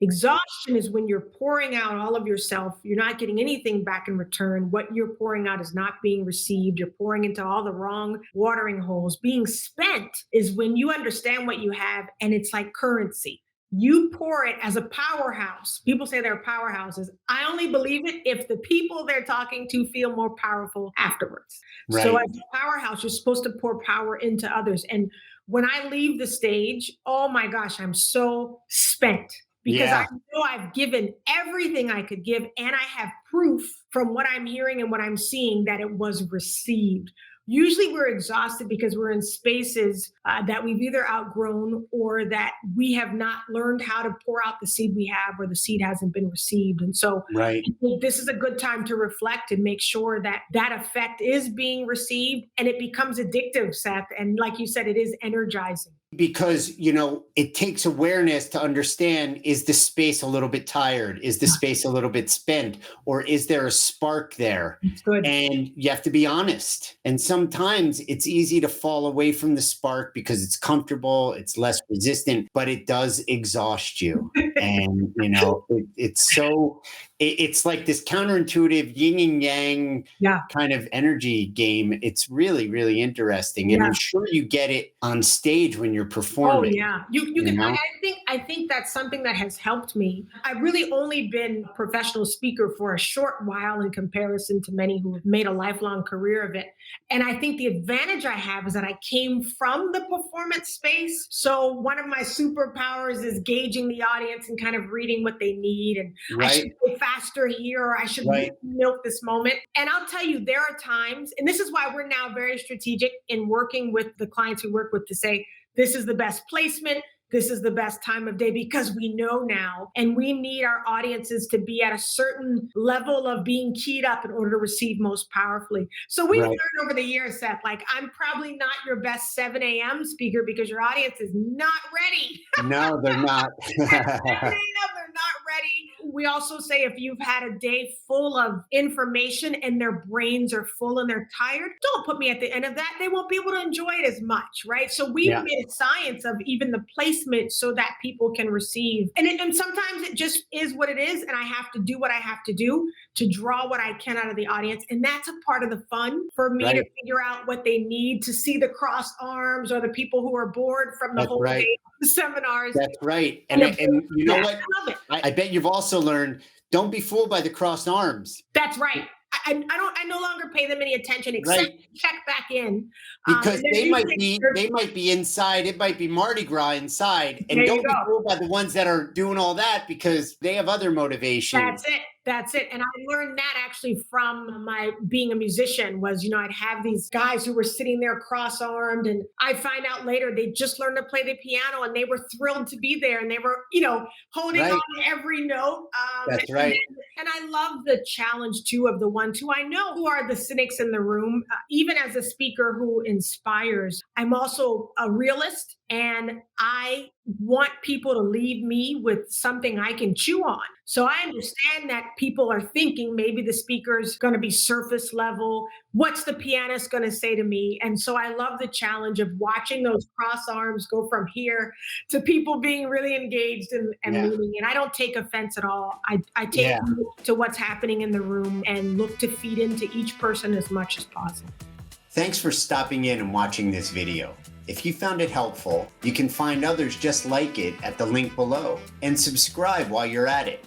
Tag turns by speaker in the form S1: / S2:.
S1: Exhaustion is when you're pouring out all of yourself. You're not getting anything back in return. What you're pouring out is not being received. You're pouring into all the wrong watering holes. Being spent is when you understand what you have and it's like currency. You pour it as a powerhouse. People say they're powerhouses. I only believe it if the people they're talking to feel more powerful afterwards. So,
S2: Right.
S1: as a powerhouse, you're supposed to pour power into others. And when I leave the stage, oh my gosh, I'm so spent because I
S2: Yeah.
S1: know I've given everything I could give, and I have proof from what I'm hearing and what I'm seeing that it was received. Usually, we're exhausted because we're in spaces that we've either outgrown or that we have not learned how to pour out the seed we have, or the seed hasn't been received. And so,
S2: Right.
S1: I think this is a good time to reflect and make sure that that effect is being received and it becomes addictive, Seth. And like you said, it is energizing.
S2: Because it takes awareness to understand, is the space a little bit tired, is the space a little bit spent, or is there a spark there?
S1: It's good.
S2: And you have to be honest, and sometimes it's easy to fall away from the spark because it's comfortable, it's less resistant, but it does exhaust you. And it's so it's like this counterintuitive yin and yang
S1: Yeah.
S2: kind of energy game. It's really, really interesting. And
S1: Yeah.
S2: I'm sure you get it on stage when you're
S1: Oh
S2: performing,
S1: yeah, you
S2: you
S1: can.
S2: know?
S1: I think that's something that has helped me. I've really only been a professional speaker for a short while in comparison to many who have made a lifelong career of it. And I think the advantage I have is that I came from the performance space. So one of my superpowers is gauging the audience and kind of reading what they need. And I should
S2: Right,
S1: go faster here, or I should
S2: right,
S1: milk this moment. And I'll tell you, there are times, and this is why we're now very strategic in working with the clients we work with to say, this is the best placement. This is the best time of day, because we know now, and we need our audiences to be at a certain level of being keyed up in order to receive most powerfully. So we've
S2: right.
S1: learned over the years, Seth, like, I'm probably not your best 7 a.m. speaker because your audience is not ready.
S2: No, they're not.
S1: At 7 a.m., they're not ready. We also say if you've had a day full of information and their brains are full and they're tired, don't put me at the end of that. They won't be able to enjoy it as much, right? So we've
S2: Yeah,
S1: made a science of even the placement so that people can receive. And sometimes it just is what it is. And I have to do what I have to do to draw what I can out of the audience. And that's a part of the fun for me to
S2: right.
S1: figure out what they need to see the crossed arms, or the people who are bored from the
S2: That's
S1: whole
S2: right.
S1: day of the seminars.
S2: That's right.
S1: And
S2: And
S1: the
S2: and you know
S1: yeah,
S2: what?
S1: I love it.
S2: I bet you've also learned, don't be fooled by the crossed arms.
S1: That's right. I no longer pay them any attention except
S2: Right.
S1: check back in.
S2: Because
S1: And then usually
S2: they might be inside, it might be Mardi Gras inside.
S1: there
S2: And
S1: you
S2: don't be
S1: go.
S2: fooled by the ones that are doing all that, because they have other motivations.
S1: That's it. That's it. And I learned that actually from my being a musician. Was, I'd have these guys who were sitting there cross-armed, and I find out later they just learned to play the piano and they were thrilled to be there, and they were, holding on
S2: Right.
S1: to every note.
S2: That's right.
S1: And I love the challenge too of the ones who I know who are the cynics in the room. Even as a speaker who inspires, I'm also a realist, and I want people to leave me with something I can chew on. So I understand that people are thinking maybe the speaker's going to be surface level. What's the pianist going to say to me? And so I love the challenge of watching those cross arms go from here to people being really engaged and
S2: Yeah.
S1: leaning. And I don't take offense at all. I take
S2: Yeah.
S1: to what's happening in the room and look to feed into each person as much as possible.
S2: Thanks for stopping in and watching this video. If you found it helpful, you can find others just like it at the link below, and subscribe while you're at it.